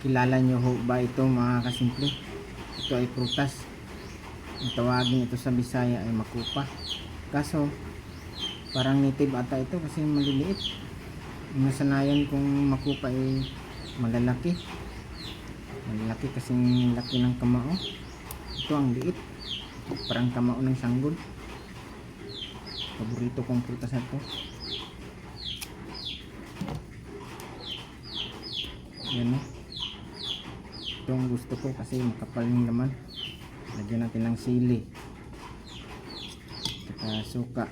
Kilala nyo ho ba ito mga kasimple? Ito ay prutas. Ang tawagin ito sa Bisaya ay makupa. Kaso parang native ata ito kasi maliliit. Nasanayan kong makupa ay malalaki. Malalaki kasing laki ng kamao. Ito ang liit. Parang kamao ng sanggol. Paborito kong prutas na ito. Yan o. Ito ang gusto ko kasi makapal yung laman. Lagyan natin ng sili at suka.